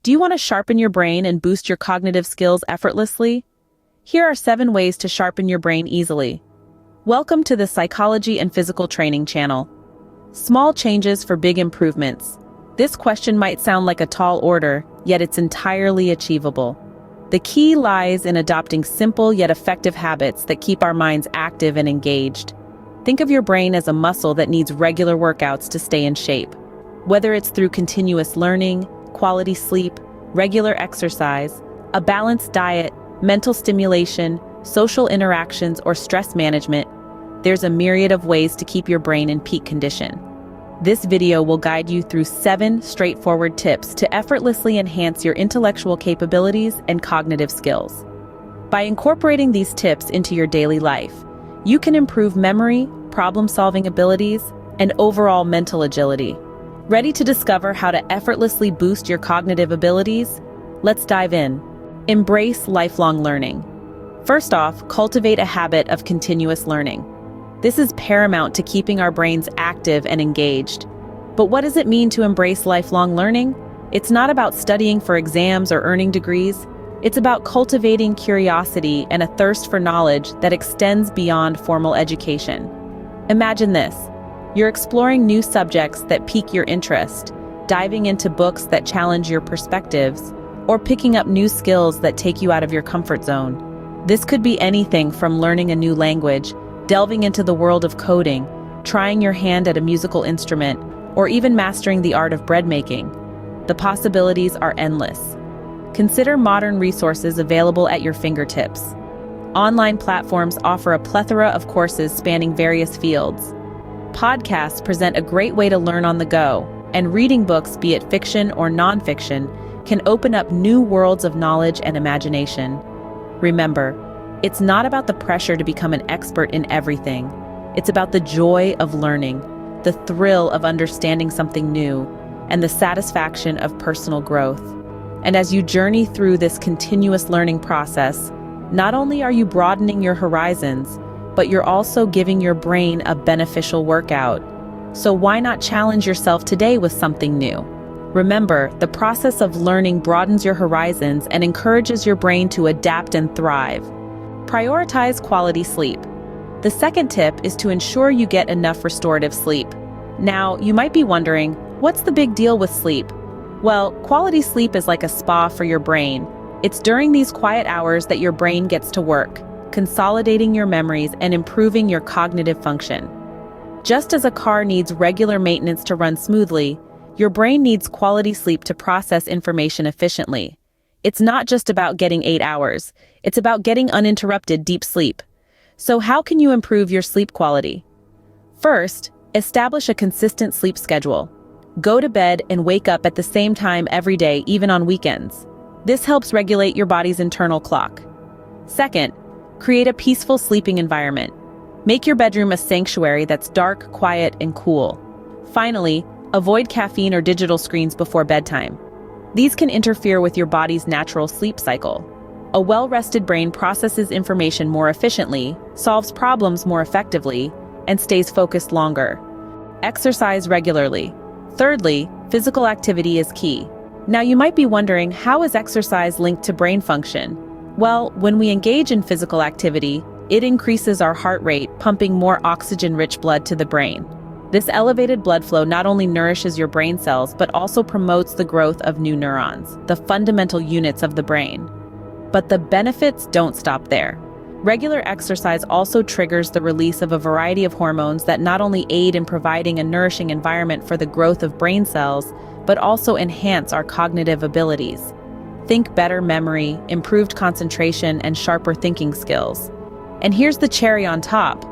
Do you want to sharpen your brain and boost your cognitive skills effortlessly? Here are 7 ways to sharpen your brain easily. Welcome to the Psychology and Physical Training channel. Small changes for big improvements. This question might sound like a tall order, yet it's entirely achievable. The key lies in adopting simple yet effective habits that keep our minds active and engaged. Think of your brain as a muscle that needs regular workouts to stay in shape. Whether it's through continuous learning, quality sleep, regular exercise, a balanced diet, mental stimulation, social interactions, or stress management, there's a myriad of ways to keep your brain in peak condition. This video will guide you through 7 straightforward tips to effortlessly enhance your intellectual capabilities and cognitive skills. By incorporating these tips into your daily life, you can improve memory, problem-solving abilities, and overall mental agility. Ready to discover how to effortlessly boost your cognitive abilities? Let's dive in. Embrace lifelong learning. First off, cultivate a habit of continuous learning. This is paramount to keeping our brains active and engaged. But what does it mean to embrace lifelong learning? It's not about studying for exams or earning degrees. It's about cultivating curiosity and a thirst for knowledge that extends beyond formal education. Imagine this. You're exploring new subjects that pique your interest, diving into books that challenge your perspectives, or picking up new skills that take you out of your comfort zone. This could be anything from learning a new language, delving into the world of coding, trying your hand at a musical instrument, or even mastering the art of bread making. The possibilities are endless. Consider modern resources available at your fingertips. Online platforms offer a plethora of courses spanning various fields. Podcasts present a great way to learn on the go, and reading books, be it fiction or nonfiction, can open up new worlds of knowledge and imagination. Remember, it's not about the pressure to become an expert in everything. It's about the joy of learning, the thrill of understanding something new, and the satisfaction of personal growth. And as you journey through this continuous learning process, not only are you broadening your horizons, but you're also giving your brain a beneficial workout. So why not challenge yourself today with something new? Remember, the process of learning broadens your horizons and encourages your brain to adapt and thrive. Prioritize quality sleep. The second tip is to ensure you get enough restorative sleep. Now, you might be wondering, what's the big deal with sleep? Well, quality sleep is like a spa for your brain. It's during these quiet hours that your brain gets to work, consolidating your memories and improving your cognitive function. Just as a car needs regular maintenance to run smoothly, your brain needs quality sleep to process information efficiently. It's not just about getting 8 hours, it's about getting uninterrupted deep sleep. So how can you improve your sleep quality? First, establish a consistent sleep schedule. Go to bed and wake up at the same time every day, even on weekends. This helps regulate your body's internal clock. Second, create a peaceful sleeping environment. Make your bedroom a sanctuary that's dark, quiet, and cool. Finally, avoid caffeine or digital screens before bedtime. These can interfere with your body's natural sleep cycle. A well-rested brain processes information more efficiently, solves problems more effectively, and stays focused longer. Exercise regularly. Thirdly, physical activity is key. Now you might be wondering, how is exercise linked to brain function? Well, when we engage in physical activity, it increases our heart rate, pumping more oxygen-rich blood to the brain. This elevated blood flow not only nourishes your brain cells, but also promotes the growth of new neurons, the fundamental units of the brain. But the benefits don't stop there. Regular exercise also triggers the release of a variety of hormones that not only aid in providing a nourishing environment for the growth of brain cells, but also enhance our cognitive abilities. Think better memory, improved concentration, and sharper thinking skills. And here's the cherry on top.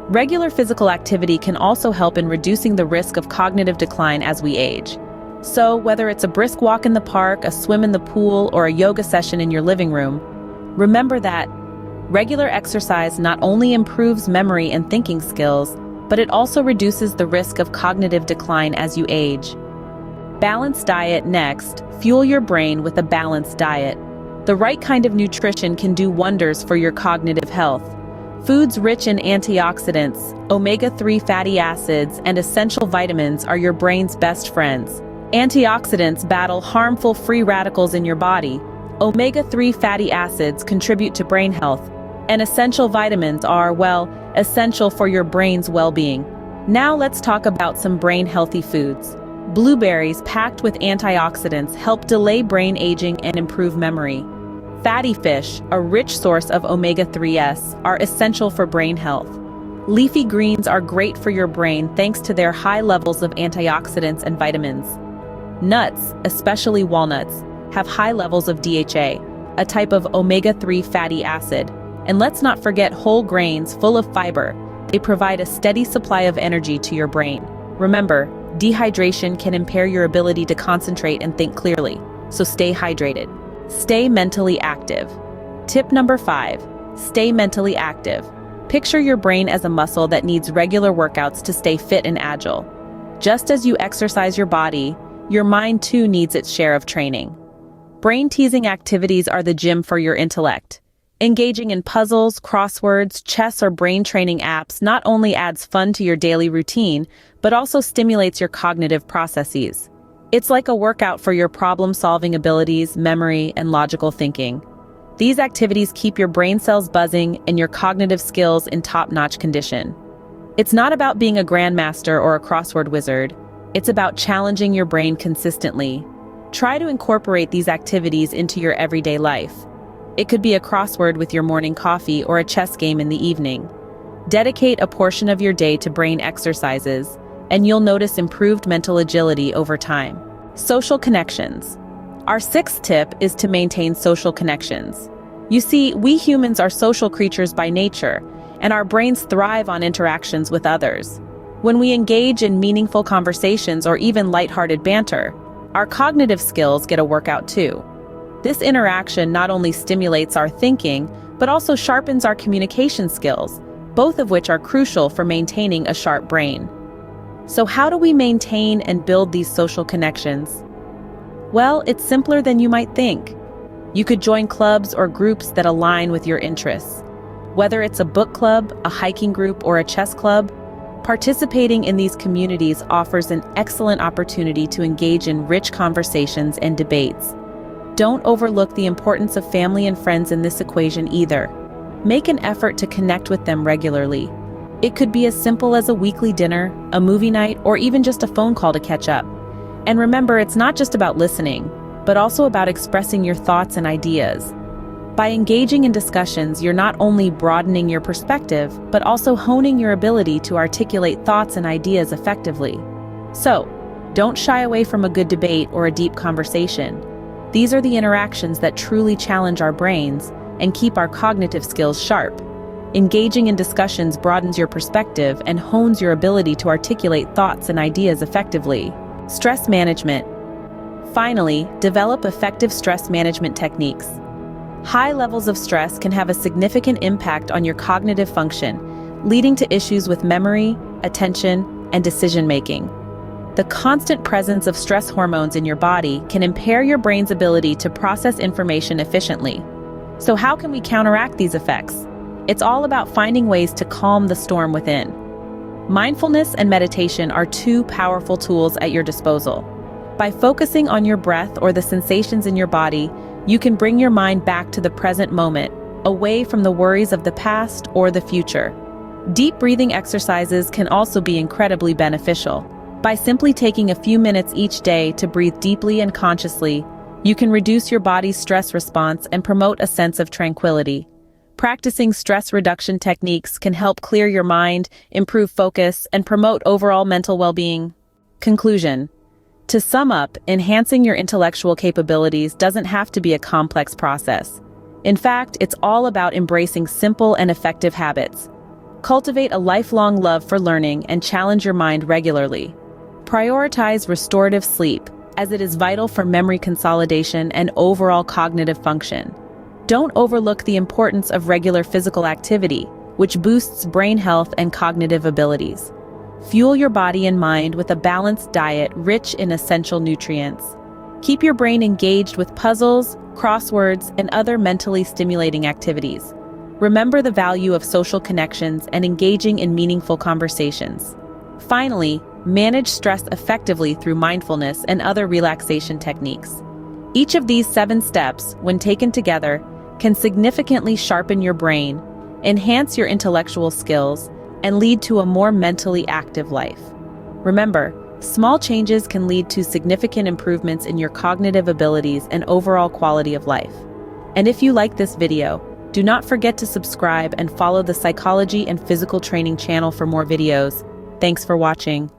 Regular physical activity can also help in reducing the risk of cognitive decline as we age. So whether it's a brisk walk in the park, a swim in the pool, or a yoga session in your living room, remember that regular exercise not only improves memory and thinking skills, but it also reduces the risk of cognitive decline as you age. Balanced diet next. Fuel your brain with a balanced diet. The right kind of nutrition can do wonders for your cognitive health. Foods rich in antioxidants, omega-3 fatty acids, and essential vitamins are your brain's best friends. Antioxidants battle harmful free radicals in your body. Omega-3 fatty acids contribute to brain health, and essential vitamins are, well, essential for your brain's well-being. Now let's talk about some brain-healthy foods. Blueberries packed with antioxidants help delay brain aging and improve memory. Fatty fish, a rich source of omega-3s, are essential for brain health. Leafy greens are great for your brain thanks to their high levels of antioxidants and vitamins. Nuts, especially walnuts, have high levels of DHA, a type of omega-3 fatty acid. And let's not forget whole grains full of fiber. They provide a steady supply of energy to your brain. Remember, dehydration can impair your ability to concentrate and think clearly, so stay hydrated. Stay mentally active. Tip number 5, stay mentally active. Picture your brain as a muscle that needs regular workouts to stay fit and agile. Just as you exercise your body, your mind too needs its share of training. Brain-teasing activities are the gym for your intellect. Engaging in puzzles, crosswords, chess, or brain-training apps not only adds fun to your daily routine, but also stimulates your cognitive processes. It's like a workout for your problem-solving abilities, memory, and logical thinking. These activities keep your brain cells buzzing and your cognitive skills in top-notch condition. It's not about being a grandmaster or a crossword wizard. It's about challenging your brain consistently. Try to incorporate these activities into your everyday life. It could be a crossword with your morning coffee or a chess game in the evening. Dedicate a portion of your day to brain exercises, and you'll notice improved mental agility over time. Social connections. Our 6th tip is to maintain social connections. You see, we humans are social creatures by nature, and our brains thrive on interactions with others. When we engage in meaningful conversations or even lighthearted banter, our cognitive skills get a workout too. This interaction not only stimulates our thinking, but also sharpens our communication skills, both of which are crucial for maintaining a sharp brain. So how do we maintain and build these social connections? Well, it's simpler than you might think. You could join clubs or groups that align with your interests. Whether it's a book club, a hiking group, or a chess club, participating in these communities offers an excellent opportunity to engage in rich conversations and debates. Don't overlook the importance of family and friends in this equation either. Make an effort to connect with them regularly. It could be as simple as a weekly dinner, a movie night, or even just a phone call to catch up. And remember, it's not just about listening, but also about expressing your thoughts and ideas. By engaging in discussions, you're not only broadening your perspective, but also honing your ability to articulate thoughts and ideas effectively. So, don't shy away from a good debate or a deep conversation. These are the interactions that truly challenge our brains and keep our cognitive skills sharp. Engaging in discussions broadens your perspective and hones your ability to articulate thoughts and ideas effectively. Stress management. Finally, develop effective stress management techniques. High levels of stress can have a significant impact on your cognitive function, leading to issues with memory, attention, and decision-making. The constant presence of stress hormones in your body can impair your brain's ability to process information efficiently. So how can we counteract these effects? It's all about finding ways to calm the storm within. Mindfulness and meditation are 2 powerful tools at your disposal. By focusing on your breath or the sensations in your body, you can bring your mind back to the present moment, away from the worries of the past or the future. Deep breathing exercises can also be incredibly beneficial. By simply taking a few minutes each day to breathe deeply and consciously, you can reduce your body's stress response and promote a sense of tranquility. Practicing stress reduction techniques can help clear your mind, improve focus, and promote overall mental well-being. Conclusion. To sum up, enhancing your intellectual capabilities doesn't have to be a complex process. In fact, it's all about embracing simple and effective habits. Cultivate a lifelong love for learning and challenge your mind regularly. Prioritize restorative sleep, as it is vital for memory consolidation and overall cognitive function. Don't overlook the importance of regular physical activity, which boosts brain health and cognitive abilities. Fuel your body and mind with a balanced diet rich in essential nutrients. Keep your brain engaged with puzzles, crosswords, and other mentally stimulating activities. Remember the value of social connections and engaging in meaningful conversations. Finally, manage stress effectively through mindfulness and other relaxation techniques. Each of these 7 steps, when taken together, can significantly sharpen your brain, enhance your intellectual skills, and lead to a more mentally active life. Remember, small changes can lead to significant improvements in your cognitive abilities and overall quality of life. And if you like this video, do not forget to subscribe and follow the Psychology and Physical Training channel for more videos. Thanks for watching.